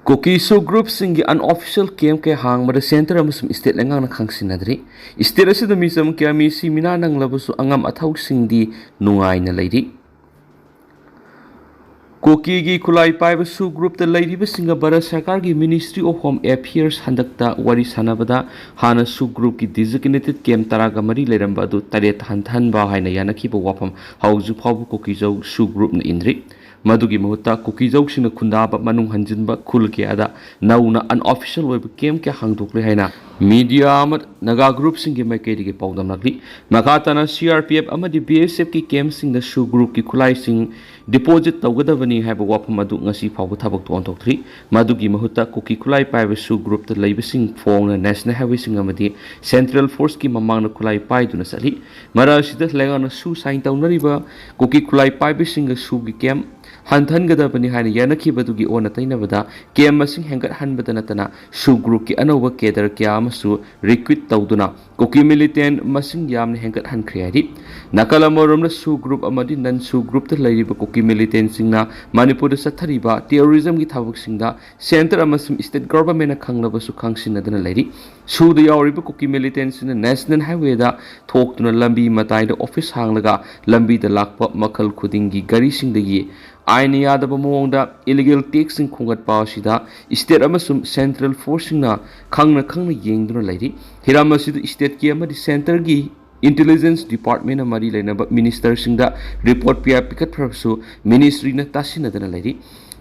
Kuki so group singi unofficial camp ke hang mada center amusum state lengang na khang sinadri state asida misam kya mi si mina nang labusu angam athau singdi nungai na leidi Kuki gi kulai pai su group the lady singa bara sarkar gi Ministry of Home Affairs handakta wari sanabada hana su group ki designated camp taraga mari leramba du taret han ba haina yana ki bo wapam hauju phabu Kuki jo su group na indri Madugi Mahutta Kuki Joksina Kundaba Manung Hanjinba Kulkiada Nauna unofficial web came ke hangdukli haina media amat naga group singi maikedi ke pawdam nagli makatana CRPF amadi BSF ki camp sing the shoe group ki kulai sing deposit tawgadabani haiba wapam adu ngasi phawu thabak to ontokthri madugi Mahutta Kuki kulai pai shoe group the leiba sing fong na national highway sing amadi central force ki mamang na kulai pai duna sali mara sida lenga na shoe sign tawnariba Kuki kulai pai sing shoe ki camp Hantan gada bani hani yana ki badugi ona taina bada kem masing hengat han badana tana su group ki anoba kedar kya masu recruit tawduna Kuki militant masing yam ne hengat han khriari nakala morom na su group amadi nan su group ta lairiba Kuki militant singna Manipur sa thariba terrorism ki thabuk singda center amasum state government na khanglaba su khangsin adana lairi su da yawriba Kuki militant sina national highway da thoktuna lambi matai da office hanglaga lambi da lakpa makal khudingi gari singdagi Aini yadaba mawangda illegal taxing khungat pawsida state amasum central forcing na khangna yengduna lairi hiram asida state ki amadi center gi intelligence department amari lainaba minister singda report pia pikat phrasu ministry na tasinadana lairi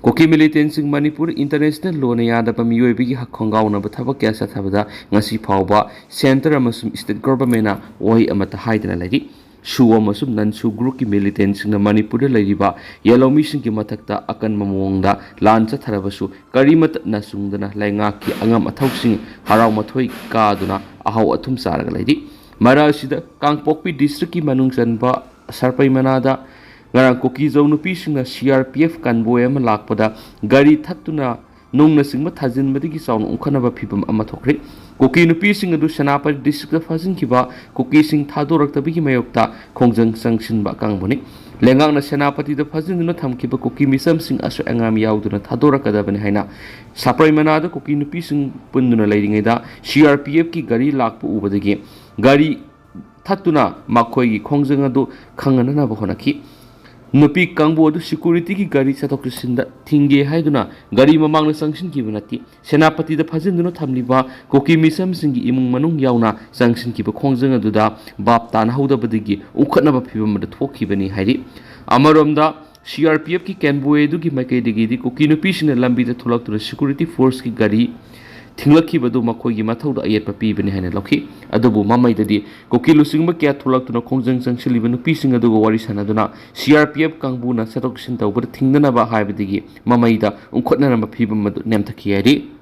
Kuki militant sing Manipur international law na yadaba miyoibi gi hakhongaw na bathabak kya sa thabada ngasi phawba center amasum state government na oi amata haidana lairi Shuwa masum nan su group ki militants na Manipur da lairiba yellow mission ki matakta akan mamongda lancha tharabasu karimat na sungdana lainga ki angam athausing haraw mathoi ka duna ahaw athum saraga lairi mara sida Kangpokpi district ki manung chanba sarpai manada ngarang Kuki zo nupi singna CRPF kanboy ama lakpada gari thattuna nung na singma thajin madigi sawn ungkhanaba phibam ama thokri Kuki nupi sing adu Senapati district da fazin kiba Kuki sing thadoraktabi ki mayokta khongjang sangshin ba kangboni lengang na Senapati da fazin na thamkiba Kuki misam sing asu angam yauduna thadorakadabani haina saprai manada Kuki nupi sing punduna leiringai da CRPF ki gari lakpu ubadagi gari thattuna makhoi gi khongjang adu khangana ba honaki Nupi kangbo adu security ki gari satok sinda thinge haiduna gari mamang na sangshin ki bunati Senapati da phajin duna thamliba Kuki misam singi imung manung yauna sangshin ki ba khongjang adu da bap tan hauda badigi ukhatna ba phibam da thokhi bani hairi amaromda CRPF ki kenboy adu ki makai digi di Kuki nupi sina lambi da tholak tu security force ki gari Tinglaki badu makogi mathauda ayat papi bani haina lokhi adubu mamai dadi Kuki lusingba kya tholak tuna khongjang sangsili banu pising adugo wari sanaduna CRPF kangbu na setok sin tawbar thingdana ba haibadigi mamai da ungkhotna na phibam madu nemthaki yari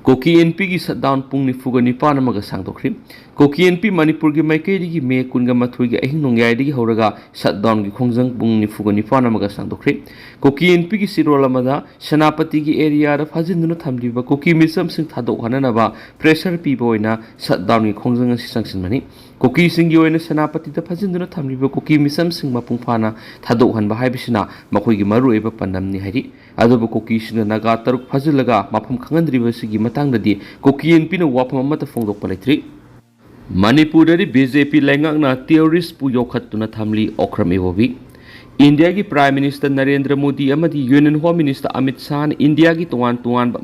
Kuki NP ki shutdown pung ni fuga ni pa namaga sangdokri Kuki NP Manipur ki maikei gi me kunga mathoi gi ahin nongyai digi horaga shutdown gi khongjang pung ni fuga ni pa namaga sangdokri Kuki NP ki sirol amada Senapati gi area da phajinduna thamliba Kuki misam sing thadok hanana ba pressure pi boina shutdown gi khongjang si sangsin mani Kuki sing gi oina Senapati da phajinduna thamliba Kuki misam sing mapung phana thadok han ba haibisina makhoi gi maru eba pandam ni hairi adubu Kuki sing naga taruk phajilaga mapum khangandriba sigi matangdadi Kuki NP na wapam amata fongdok palaitri Manipur dari BJP lengak na terrorist pu yokhatuna thamli okram ewobi India ki Prime Minister Narendra Modi amadi Union Home Minister Amit Shah India ki tuan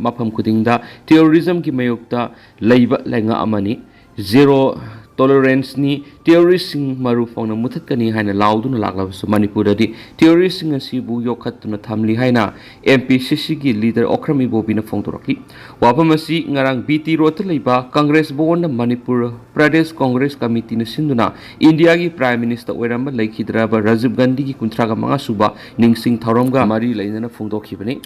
mafam khudingda terrorism ki mayokta leiba lenga amani zero tolerance ni terrorist sing maru phone muthatkani haina lauduna laklabasu Manipur dari terrorist sing asibu yokhatuna thamli haina MPCC ki leader Okram Ibobina phongtoraki wapamasi ngarang BT road leiba Congress board na Manipur Pradesh Congress Committee na sinduna India ki Prime Minister oiramba laikhidraba Rajiv Gandhi ki kuntraga manga suba ningsing tharamga mari lainana phongdokhibani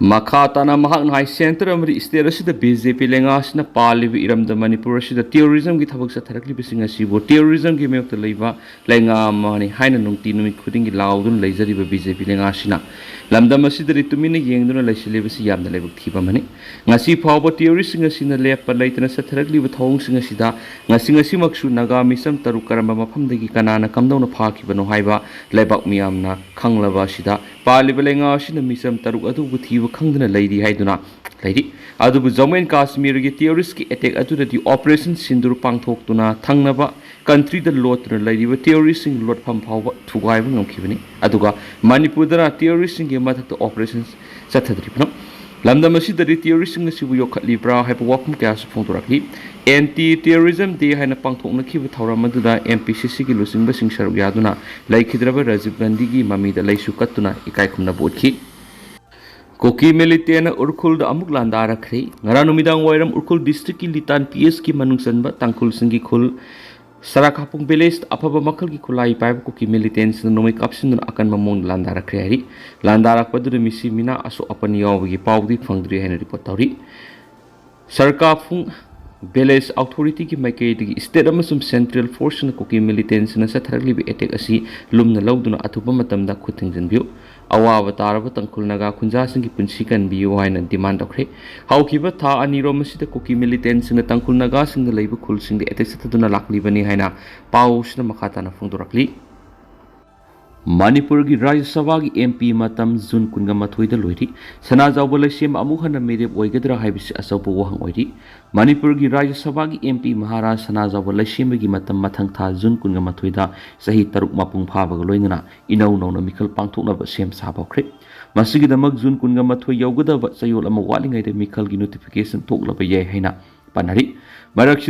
Makatana mahak na center amri state asida BJP lenga asina palibi iramda Manipur asida terrorism ki thabak sa tharakli bisinga sibo terrorism ki meyokta leiba lenga mani haina nungti numi khuding ki laudun leijari ba BJP lenga asina lamdam asida ritumina yengduna laisile bisi yamda lebuk thiba mani ngasi phawba terrorist singa sina lepa leitana sa tharakli ba thong singa sida ngasi maksu naga misam taru karamba mafamdagi kanana kamdawna phakibano haiba lebak miyamna khanglaba sida ꯄꯥꯜꯂꯤꯕ ꯂꯩꯉꯥꯛ ꯑꯁꯤꯅ ꯃꯤꯆꯝ ꯇꯔꯨꯛ ꯑꯗꯨꯕꯨ ꯊꯤꯕ ꯈꯪꯗꯅ ꯂꯩꯔꯤ ꯍꯥꯏꯗꯨꯅ ꯂꯩꯔꯤ ꯑꯗꯨꯕꯨ ꯖꯝꯃꯨ ꯑꯦꯟ ꯀꯥꯁꯃꯤꯔꯒꯤ ꯇꯦꯔꯣꯔꯤꯁꯀꯤ ꯑꯦꯇꯦꯛ ꯑꯗꯨꯗꯗꯤ ꯑꯣꯄꯔꯦꯁꯟ ꯁꯤꯟꯗꯨꯔ ꯄꯥꯡꯊꯣꯛꯇꯨꯅ ꯊꯪꯅꯕ ꯀꯟꯇ꯭ꯔꯤꯗ ꯂꯣꯠꯇꯨꯅ ꯂꯩꯔꯤꯕ ꯇꯦꯔꯣꯔꯤꯁꯁꯤꯡ ꯂꯣꯠꯐꯝ ꯐꯥꯎꯕ ꯊꯨꯒꯥꯏꯕ ꯉꯝꯈꯤꯕꯅꯤ ꯑꯗꯨꯒ ꯃꯅꯤꯄꯨꯔꯗꯅ ꯇꯦꯔꯣꯔꯤꯁꯁꯤꯡꯒꯤ ꯃꯊꯛꯇ ꯑꯣꯄꯔꯦꯁꯟ ꯆꯠꯊꯗ꯭ꯔꯤꯕꯅꯤ ꯂꯝꯗꯝ ꯑꯁꯤꯗꯗꯤ ꯇꯦꯔꯣꯔꯤꯁꯁꯤꯡ ꯑꯁꯤꯕꯨ ꯌꯣꯛꯈꯠꯂꯤꯕ꯭ꯔꯥ ꯍꯥꯏꯕ ꯋꯥꯐꯝ ꯀꯌꯥꯁꯨ ꯐꯣꯡꯗꯣꯔꯛꯂꯤ ꯑꯦꯟꯇꯤ ꯇꯦꯔꯣꯔꯤꯖꯝ ꯗꯦ ꯍꯥꯏꯅ ꯄꯥꯡꯊꯣꯛꯅꯈꯤꯕ ꯊꯧꯔꯝ ꯑꯗꯨꯗ MPCCꯒꯤ ꯂꯨꯆꯤꯡꯕꯁꯤꯡ ꯁꯔꯨꯛ ꯌꯥꯗꯨꯅ ꯂꯩꯈꯤꯗ꯭ꯔꯕ ꯔꯥꯖꯤꯕ ꯒꯥꯟꯙꯤꯒꯤ ꯃꯃꯤꯗ ꯂꯩꯁꯨ ꯀꯠꯇꯨꯅ ꯏꯀꯥꯏ ꯈꯨꯝꯅꯕ ꯎꯠꯈꯤ ꯀꯨꯀꯤ ꯃꯤꯂꯤꯇꯦꯟꯅ ꯎꯔꯈꯨꯜꯗ ꯑꯃꯨꯛ ꯂꯥꯟꯗꯥꯔꯛꯈ꯭ꯔꯦ ꯉꯔꯥꯡ ꯅꯨꯃꯤꯗꯥꯡ ꯋꯥꯏꯔꯝ ꯎꯔꯈꯨꯜ ꯗꯤꯁꯇ꯭ꯔꯤꯛꯀꯤ ꯂꯤꯇꯥꯟ PSꯀꯤ ꯃꯅꯨꯡ ꯆꯟꯕ ꯇꯥꯡꯈꯨꯜꯁꯤꯡꯒꯤ ꯈꯨꯜ ꯁꯔꯥꯈꯥꯄꯨꯡ ꯚꯤꯂꯦꯖ ꯑꯐꯕ ꯃꯈꯜꯒꯤ ꯈꯨꯠꯂꯥꯏ ꯄꯥꯏꯕ ꯀꯨꯀꯤ ꯃꯤꯂꯤꯇꯦꯟꯁꯤꯡꯅ ꯅꯣꯡꯃꯩ ꯀꯥꯞꯁꯤꯟꯗꯨꯅ ꯑꯀꯟꯕ ꯃꯑꯣꯡꯗ ꯂꯥꯟꯗꯥꯔꯛꯈ꯭ꯔꯦ ꯍꯥꯏꯔꯤ ꯂꯥꯟꯗꯥꯔꯛꯄꯗꯨꯗ ꯃꯤꯁꯤ ꯃꯤꯅꯥ ꯑꯁꯣꯛ ꯑꯄꯟ ꯌꯥꯎꯕꯒꯤ ꯄꯥꯎꯗꯤ ꯐꯪꯗ꯭ꯔꯤ ꯍꯥꯏꯅ ꯔꯤꯄꯣꯔꯠ ꯇꯧꯔꯤ ꯁꯔꯀꯥꯄꯨꯡ ꯚꯤꯂꯦꯖ ꯑꯣꯊꯣꯔꯤꯇꯤꯒꯤ ꯃꯥꯏꯀꯩꯗꯒꯤ ꯁ꯭ꯇꯦꯠ ꯑꯃꯁꯨꯡ ꯁꯦꯟꯇ꯭ꯔꯦꯜ ꯐꯣꯔꯁꯁꯤꯡꯅ ꯀꯨꯀꯤ ꯃꯤꯂꯤꯇꯦꯟꯁꯤꯡꯅ ꯆꯠꯊꯔꯛꯂꯤꯕ ꯑꯦꯇꯦꯛ ꯑꯁꯤ ꯂꯨꯝꯅ ꯂꯧꯗꯨꯅ ꯑꯊꯨꯕ ꯃꯇꯝꯗ ꯈꯨꯠ ꯊꯤꯡꯖꯤꯟꯕꯤꯌꯨ ꯑꯋꯥꯕ ꯇꯥꯔꯕ ꯇꯥꯡꯈꯨꯜ ꯅꯥꯒꯥ ꯈꯨꯟꯖꯥꯁꯤꯡꯒꯤ ꯄꯨꯟꯁꯤ ꯀꯟꯕꯤꯌꯨ ꯍꯥꯏꯅ ꯗꯤꯃꯥꯟ ꯇꯧꯈ꯭ꯔꯦ ꯍꯧꯈꯤꯕ ꯊꯥ ꯑꯅꯤꯔꯣꯝ ꯑꯁꯤꯗ ꯀꯨꯀꯤ ꯃꯤꯂꯤꯇꯦꯟꯁꯤꯡꯅ ꯇꯥꯡꯈꯨꯜ ꯅꯥꯒꯥꯁꯤꯡꯗ ꯂꯩꯕ ꯈꯨꯜꯁꯤꯡꯗ ꯑꯦꯇꯦꯛ ꯆꯠꯊꯗꯨꯅ ꯂꯥꯛꯂꯤꯕꯅꯤ ꯍꯥꯏꯅ ꯄꯥꯎꯁꯤꯅ ꯃꯈꯥ ꯇꯥꯅ ꯐꯣꯡꯗꯣꯔꯛꯂꯤ ꯃꯅꯤꯄꯨꯔꯒꯤ ꯔꯥꯖ꯭ꯌ ꯁꯚꯥꯒꯤ MP ꯃꯇꯝ ꯖꯨꯟ 18ꯗ ꯂꯣꯏꯔꯤ ꯁꯅꯥꯖꯥꯎꯕ ꯂꯩꯁꯦꯝ ꯑꯃꯨꯛ ꯍꯟꯅ ꯃꯤꯔꯦꯞ ꯑꯣꯏꯒꯗ꯭ꯔꯥ ꯍꯥꯏꯕꯁꯤ ꯑꯆꯧꯕ ꯋꯥꯍꯪ ꯑꯣꯏꯔꯤ ꯃꯅꯤꯄꯨꯔꯒꯤ ꯔꯥꯖ꯭ꯌ ꯁꯚꯥꯒꯤ MP ꯃꯍꯥꯔꯥꯖ ꯁꯅꯥꯖꯥꯎꯕ ꯂꯩꯁꯦꯝꯕꯒꯤ ꯃꯇꯝ ꯃꯊꯪ ꯊꯥ ꯖꯨꯟ 18ꯗ ꯆꯍꯤ 6 ꯃꯄꯨꯡ ꯐꯥꯕꯒ ꯂꯣꯏꯅꯅ ꯏꯅꯧ ꯅꯧꯅ ꯃꯤꯈꯜ ꯄꯥꯡꯊꯣꯛꯅꯕ ꯁꯦꯝ ꯁꯥꯕ ꯍꯧꯈ꯭ꯔꯦ ꯃꯁꯤꯒꯤꯗꯃꯛ ꯖꯨꯟ 18 ꯌꯧꯒꯗꯕ ꯆꯌꯣꯜ ꯑꯃ ꯋꯥꯠꯂꯤꯉꯩꯗ ꯃꯤꯈꯜꯒꯤ ꯅꯣꯇꯤꯐꯤꯀꯦꯁꯟ ꯊꯣꯛꯂꯕ ꯌꯥꯏ ꯍꯥꯏꯅ ꯄꯥꯅꯔꯤ ꯃꯔꯛ